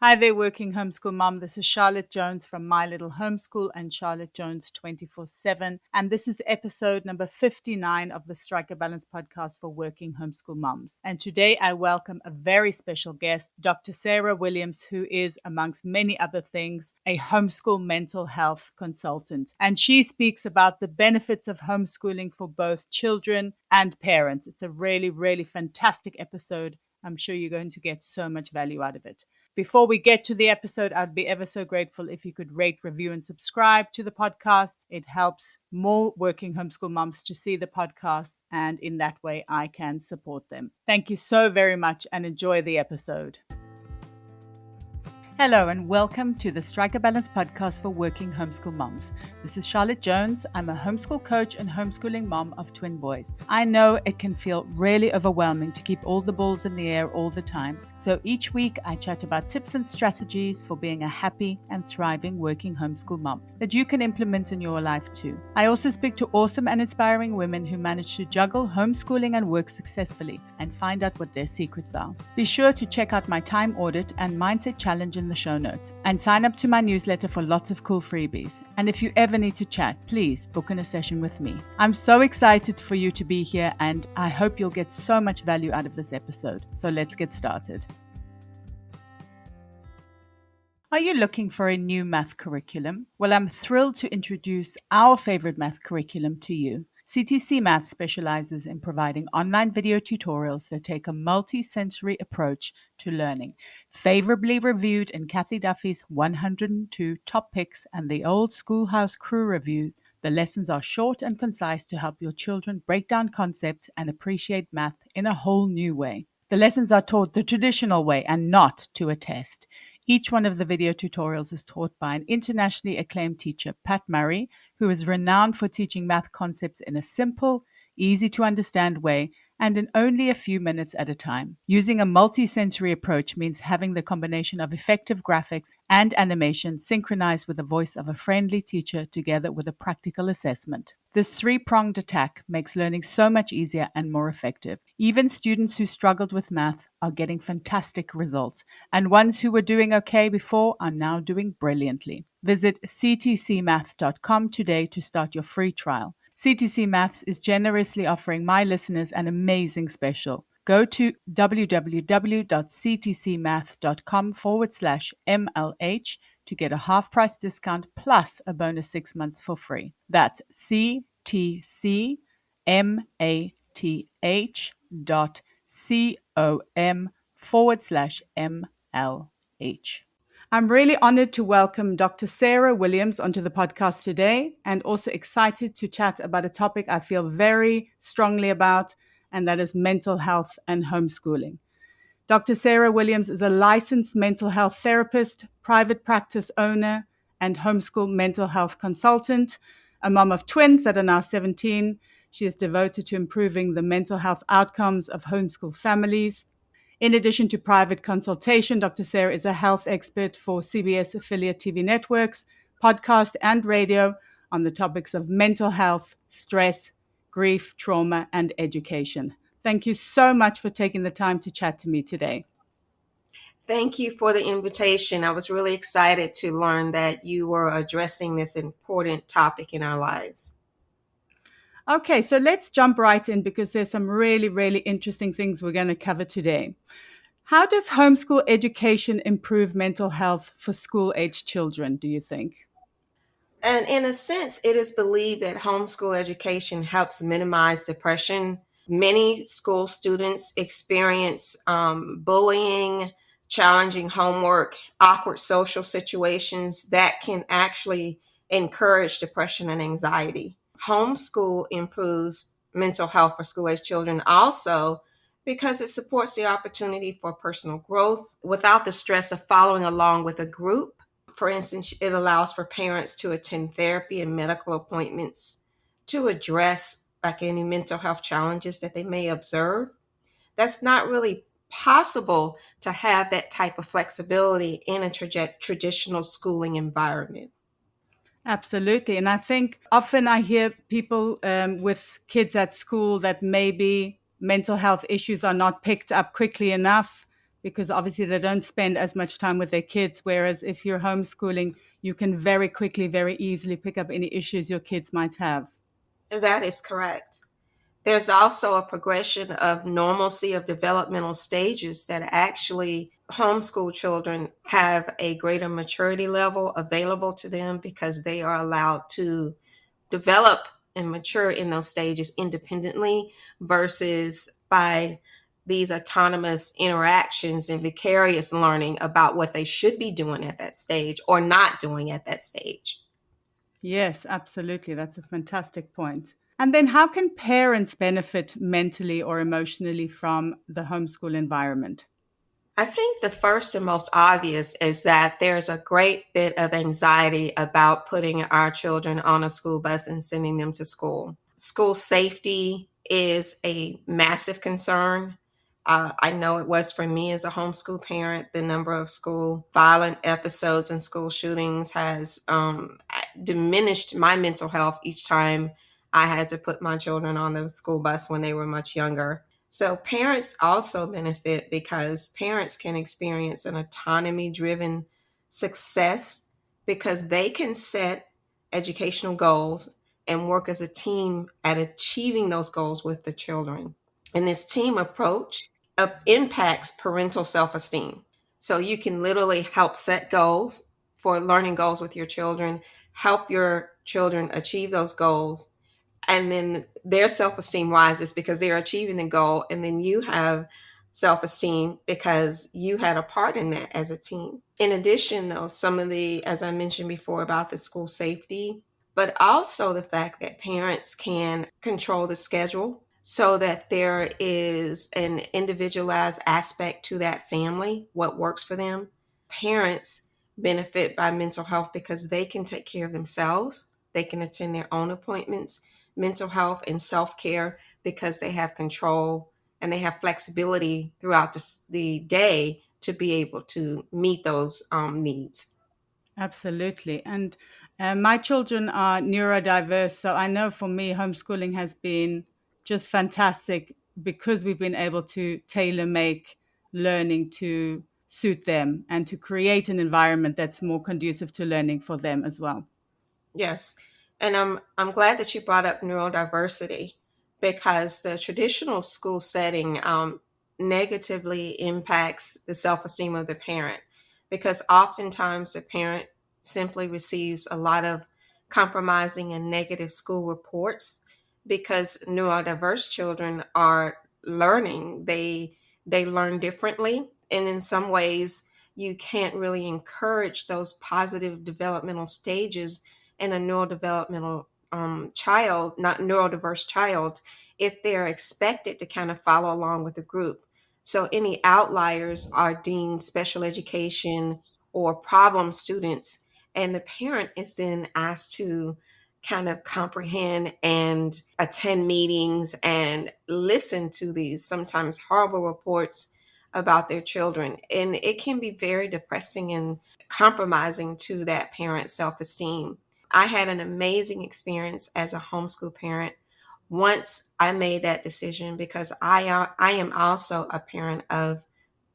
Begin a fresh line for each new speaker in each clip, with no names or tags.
Hi there, working homeschool mom. This is Charlotte Jones from My Little Homeschool and Charlotte Jones 24/7. And this is episode number 59 of the Strike a Balance podcast for working homeschool moms. And today I welcome a very special guest, Dr. Sarah Williams, who is, amongst many other things, a homeschool mental health consultant. And she speaks about the benefits of homeschooling for both children and parents. It's a really, really fantastic episode. I'm sure you're going to get so much value out of it. Before we get to the episode, I'd be ever so grateful if you could rate, review, and subscribe to the podcast. It helps more working homeschool moms to see the podcast, and in that way, I can support them. Thank you so very much and enjoy the episode. Hello and welcome to the Strike a Balance podcast for working homeschool moms. This is Charlotte Jones. I'm a homeschool coach and homeschooling mom of twin boys. I know it can feel really overwhelming to keep all the balls in the air all the time. So each week I chat about tips and strategies for being a happy and thriving working homeschool mom that you can implement in your life too. I also speak to awesome and inspiring women who manage to juggle homeschooling and work successfully and find out what their secrets are. Be sure to check out my time audit and mindset challenge in the show notes and sign up to my newsletter for lots of cool freebies. And if you ever need to chat, please book in a session with me. I'm so excited for you to be here and I hope you'll get so much value out of this episode. So let's get started. Are you looking for a new math curriculum? Well, I'm thrilled to introduce our favorite math curriculum to you. CTC Math specializes in providing online video tutorials that take a multi-sensory approach to learning. Favorably reviewed in Cathy Duffy's 102 top picks and the old Schoolhouse crew review, the lessons are short and concise to help your children break down concepts and appreciate math in a whole new way. The lessons are taught the traditional way and not to a test. Each one of the video tutorials is taught by an internationally acclaimed teacher, Pat Murray, who is renowned for teaching math concepts in a simple, easy-to-understand way and in only a few minutes at a time. Using a multi-sensory approach means having the combination of effective graphics and animation synchronized with the voice of a friendly teacher together with a practical assessment. This three-pronged attack makes learning so much easier and more effective. Even students who struggled with math are getting fantastic results, and ones who were doing okay before are now doing brilliantly. Visit ctcmath.com today to start your free trial. CTC Maths is generously offering my listeners an amazing special. Go to www.ctcmath.com/MLH to get a half-price discount plus a bonus 6 months for free. That's ctcmath.com/MLH. I'm really honored to welcome Dr. Sarah Williams onto the podcast today and also excited to chat about a topic I feel very strongly about, and that is mental health and homeschooling. Dr. Sarah Williams is a licensed mental health therapist, private practice owner, and homeschool mental health consultant, a mom of twins that are now 17. She is devoted to improving the mental health outcomes of homeschool families. In addition to private consultation, Dr. Sarah is a health expert for CBS affiliate TV networks, podcast, and radio on the topics of mental health, stress, grief, trauma, and education. Thank you so much for taking the time to chat to me today.
Thank you for the invitation. I was really excited to learn that you were addressing this important topic in our lives.
Okay, so let's jump right in because there's some really, really interesting things we're going to cover today. How does homeschool education improve mental health for school-age children, do you think?
And in a sense, it is believed that homeschool education helps minimize depression. Many school students experience bullying, challenging homework, awkward social situations that can actually encourage depression and anxiety. Homeschool improves mental health for school-age children also because it supports the opportunity for personal growth without the stress of following along with a group. For instance, it allows for parents to attend therapy and medical appointments to address like any mental health challenges that they may observe. That's not really possible to have that type of flexibility in a traditional schooling environment.
Absolutely. And I think often I hear people with kids at school that maybe mental health issues are not picked up quickly enough because obviously they don't spend as much time with their kids. Whereas if you're homeschooling, you can very quickly, very easily pick up any issues your kids might have.
And that is correct. There's also a progression of normalcy of developmental stages that actually homeschool children have a greater maturity level available to them because they are allowed to develop and mature in those stages independently versus by these autonomous interactions and vicarious learning about what they should be doing at that stage or not doing at that stage.
Yes, absolutely. That's a fantastic point. And then how can parents benefit mentally or emotionally from the homeschool environment?
I think the first and most obvious is that there's a great bit of anxiety about putting our children on a school bus and sending them to school. School safety is a massive concern. I know it was for me as a homeschool parent. The number of school violent episodes and school shootings has diminished my mental health each time I had to put my children on the school bus when they were much younger. So parents also benefit because parents can experience an autonomy driven success because they can set educational goals and work as a team at achieving those goals with the children. And this team approach impacts parental self esteem. So you can literally help set goals for learning goals with your children, help your children achieve those goals, and then their self-esteem rises because they're achieving the goal, and then you have self-esteem because you had a part in that as a team. In addition, though, some of the, as I mentioned before, about the school safety, but also the fact that parents can control the schedule so that there is an individualized aspect to that family, what works for them. Parents benefit by mental health because they can take care of themselves, they can attend their own appointments, mental health and self-care because they have control and they have flexibility throughout the day to be able to meet those needs.
Absolutely. And my children are neurodiverse. So I know for me, homeschooling has been just fantastic because we've been able to tailor make learning to suit them and to create an environment that's more conducive to learning for them as well.
Yes. And I'm glad that you brought up neurodiversity because the traditional school setting negatively impacts the self-esteem of the parent because oftentimes the parent simply receives a lot of compromising and negative school reports because neurodiverse children are learning. They learn differently, and in some ways you can't really encourage those positive developmental stages in a neurodevelopmental child, not neurodiverse child, if they're expected to kind of follow along with the group. So any outliers are deemed special education or problem students, and the parent is then asked to kind of comprehend and attend meetings and listen to these sometimes horrible reports about their children. And it can be very depressing and compromising to that parent's self esteem. I had an amazing experience as a homeschool parent once I made that decision because I am also a parent of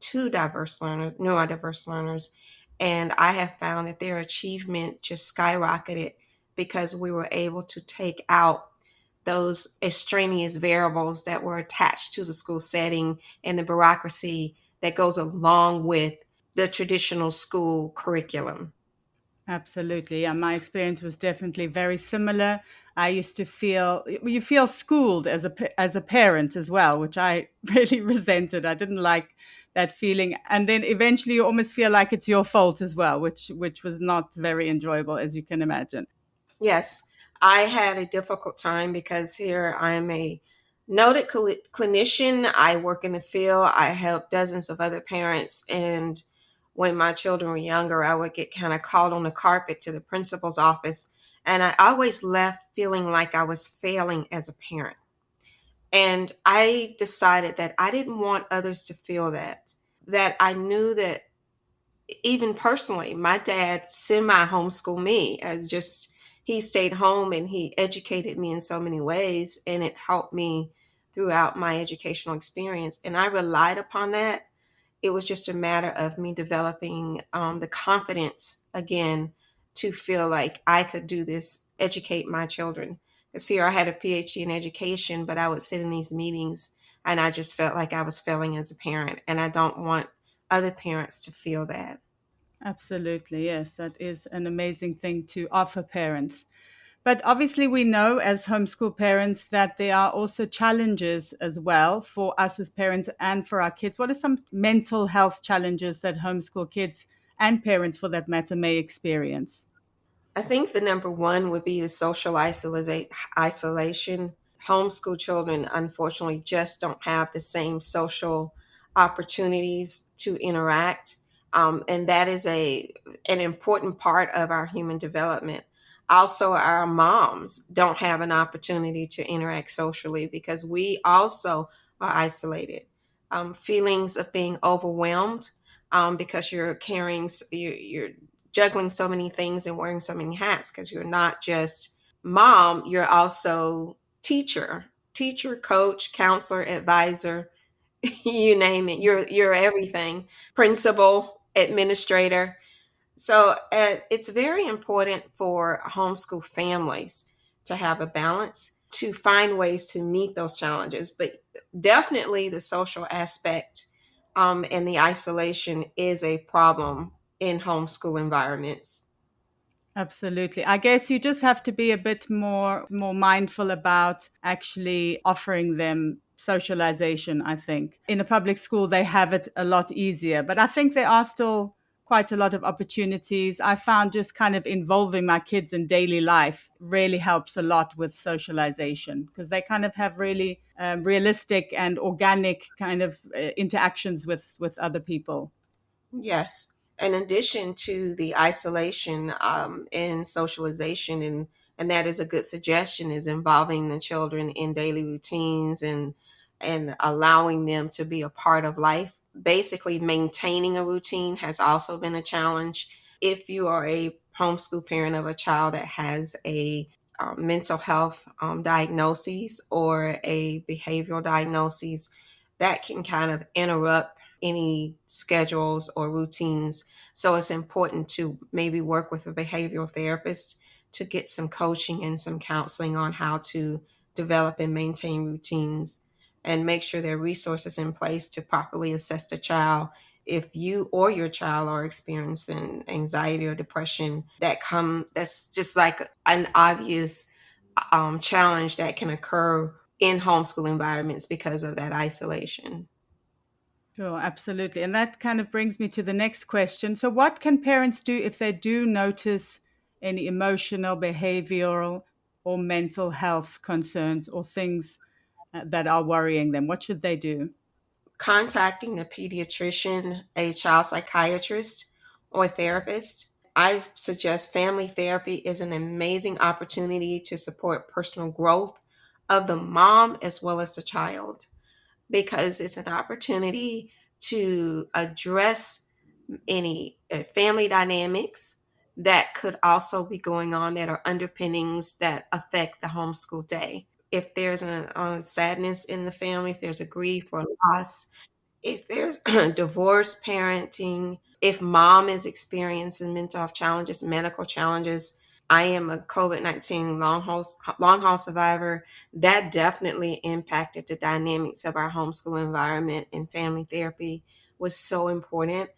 two diverse learners, neurodiverse learners, and I have found that their achievement just skyrocketed because we were able to take out those extraneous variables that were attached to the school setting and the bureaucracy that goes along with the traditional school curriculum.
Absolutely. Yeah, my experience was definitely very similar. I used to feel you feel schooled as as a parent as well, which I really resented. I didn't like that feeling. And then eventually you almost feel like it's your fault as well, which was not very enjoyable, as you can imagine.
Yes, I had a difficult time because here I'm a noted clinician. I work in the field. I help dozens of other parents. And when my children were younger, I would get kind of called on the carpet to the principal's office. And I always left feeling like I was failing as a parent. And I decided that I didn't want others to feel that I knew that even personally, my dad semi homeschooled me. He stayed home and he educated me in so many ways, and it helped me throughout my educational experience. And I relied upon that it was just a matter of me developing the confidence again to feel like I could do this, educate my children. Because here I had a PhD in education, but I would sit in these meetings and I just felt like I was failing as a parent. And I don't want other parents to feel that.
Absolutely, yes. That is an amazing thing to offer parents. But obviously, we know as homeschool parents that there are also challenges as well for us as parents and for our kids. What are some mental health challenges that homeschool kids and parents, for that matter, may experience?
I think the number one would be the social isolation. Homeschool children, unfortunately, just don't have the same social opportunities to interact. And that is an important part of our human development. Also, our moms don't have an opportunity to interact socially because we also are isolated. Feelings of being overwhelmed because you're carrying, you're juggling so many things and wearing so many hats because you're not just mom, you're also teacher, coach, counselor, advisor, you name it. You're everything. Principal, administrator. So it's very important for homeschool families to have a balance, to find ways to meet those challenges. But definitely the social aspect and the isolation is a problem in homeschool environments.
Absolutely. I guess you just have to be a bit more mindful about actually offering them socialization, I think. In a public school they have it a lot easier, but I think there are still quite a lot of opportunities. I found just kind of involving my kids in daily life really helps a lot with socialization because they kind of have really realistic and organic kind of interactions with other people.
Yes. In addition to the isolation and socialization, and that is a good suggestion, is involving the children in daily routines and allowing them to be a part of life. Basically, maintaining a routine has also been a challenge. If you are a homeschool parent of a child that has a mental health diagnosis or a behavioral diagnosis, that can kind of interrupt any schedules or routines. So it's important to maybe work with a behavioral therapist to get some coaching and some counseling on how to develop and maintain routines and make sure there are resources in place to properly assess the child if you or your child are experiencing anxiety or depression. That's just like an obvious challenge that can occur in homeschool environments because of that isolation.
Sure, absolutely. And that kind of brings me to the next question. So, what can parents do if they do notice any emotional, behavioral, or mental health concerns or things that are worrying them? What should they do?
Contacting a pediatrician, a child psychiatrist, or a therapist. I suggest family therapy is an amazing opportunity to support personal growth of the mom as well as the child because it's an opportunity to address any family dynamics that could also be going on that are underpinnings that affect the homeschool day. If there's a sadness in the family, if there's a grief or loss, if there's divorce parenting, if mom is experiencing mental health challenges, medical challenges. I am a COVID-19 long haul survivor. That definitely impacted the dynamics of our homeschool environment, and family therapy was so important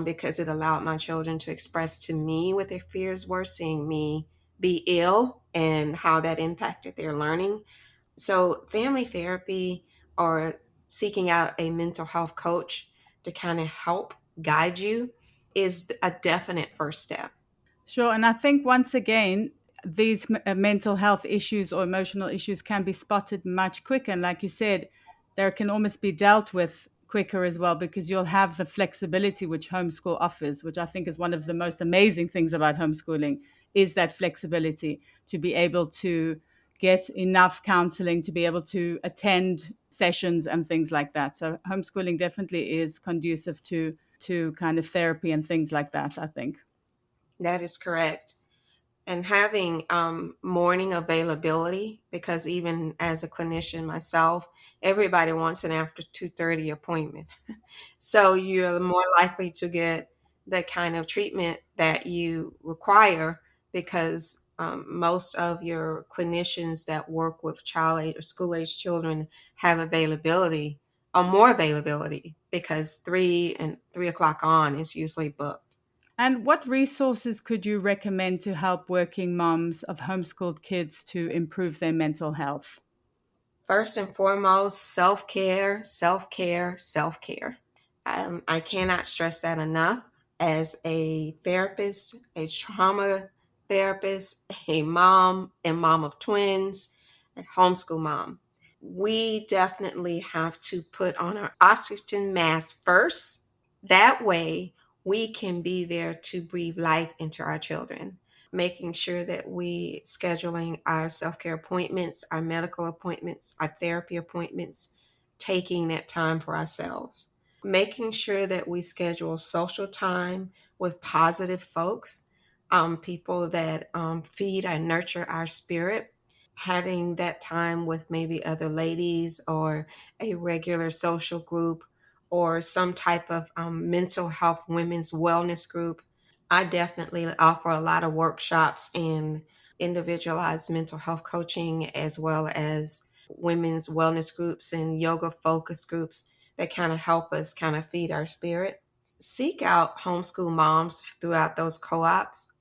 because it allowed my children to express to me what their fears were, seeing me be ill and how that impacted their learning. So, family therapy or seeking out a mental health coach to kind of help guide you is a definite first step.
Sure. And I think once again, these mental health issues or emotional issues can be spotted much quicker. And like you said, there can almost be dealt with quicker as well because you'll have the flexibility which homeschool offers, which I think is one of the most amazing things about homeschooling is that flexibility to be able to get enough counseling to be able to attend sessions and things like that. So homeschooling definitely is conducive to kind of therapy and things like that, I think.
That is correct. and having morning availability, because even as a clinician myself, everybody wants an after 2:30 appointment. So you're more likely to get the kind of treatment that you require, because most of your clinicians that work with child age or school age children have availability or more availability, because 3 o'clock on is usually booked.
And what resources could you recommend to help working moms of homeschooled kids to improve their mental health?
First and foremost, self care, self care, self care. I cannot stress that enough. As a therapist, a trauma therapist, a mom, and mom of twins, a homeschool mom, we definitely have to put on our oxygen mask first. That way, we can be there to breathe life into our children. Making sure that we scheduling our self-care appointments, our medical appointments, our therapy appointments, taking that time for ourselves. Making sure that we schedule social time with positive folks, people that feed and nurture our spirit. Having that time with maybe other ladies or a regular social group or some type of mental health women's wellness group. I definitely offer a lot of workshops in individualized mental health coaching, as well as women's wellness groups and yoga focus groups that kind of help us kind of feed our spirit. Seek out homeschool moms throughout those co-ops,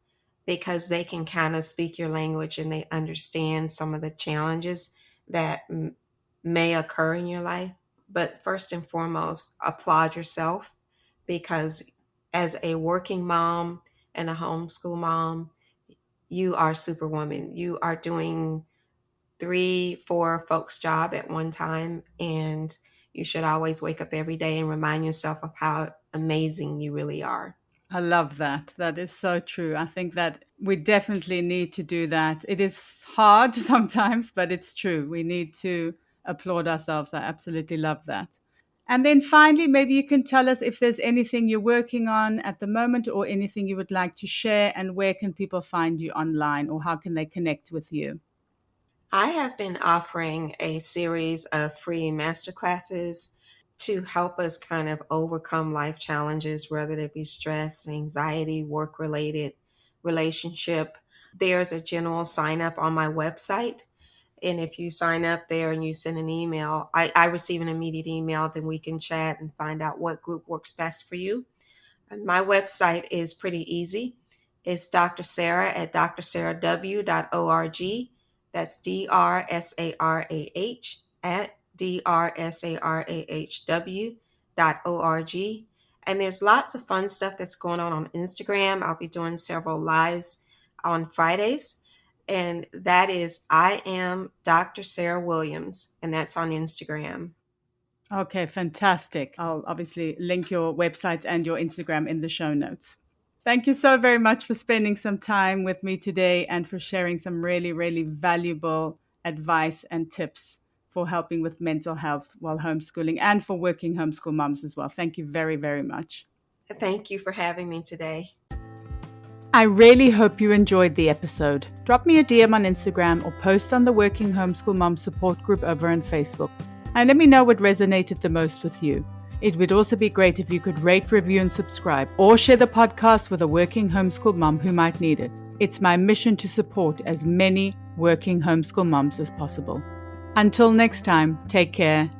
because they can kind of speak your language and they understand some of the challenges that may occur in your life. But first and foremost, applaud yourself, because as a working mom and a homeschool mom, you are superwoman. You are doing 3, 4 folks' job at one time, and you should always wake up every day and remind yourself of how amazing you really are.
I love that. That is so true. I think that we definitely need to do that. It is hard sometimes, but it's true. We need to applaud ourselves. I absolutely love that. And then finally, maybe you can tell us if there's anything you're working on at the moment or anything you would like to share, and where can people find you online, or how can they connect with you?
I have been offering a series of free masterclasses to help us kind of overcome life challenges, whether it be stress, anxiety, work related, relationship. There's a general sign up on my website. And if you sign up there and you send an email, I receive an immediate email, then we can chat and find out what group works best for you. And my website is pretty easy. It's Dr. Sarah at drsarahw.org. That's DRSARAH at DRSARAHW.org. And there's lots of fun stuff that's going on Instagram. I'll be doing several lives on Fridays. And that is I am Dr. Sarah Williams, and that's on Instagram.
Okay, fantastic. I'll obviously link your website and your Instagram in the show notes. Thank you so very much for spending some time with me today and for sharing some really, really valuable advice and tips for helping with mental health while homeschooling, and for working homeschool moms as well. Thank you very, very much.
Thank you for having me today.
I really hope you enjoyed the episode. Drop me a DM on Instagram or post on the Working Homeschool Mom support group over on Facebook, and let me know what resonated the most with you. It would also be great if you could rate, review, and subscribe, or share the podcast with a working homeschool mom who might need it. It's my mission to support as many working homeschool moms as possible. Until next time, take care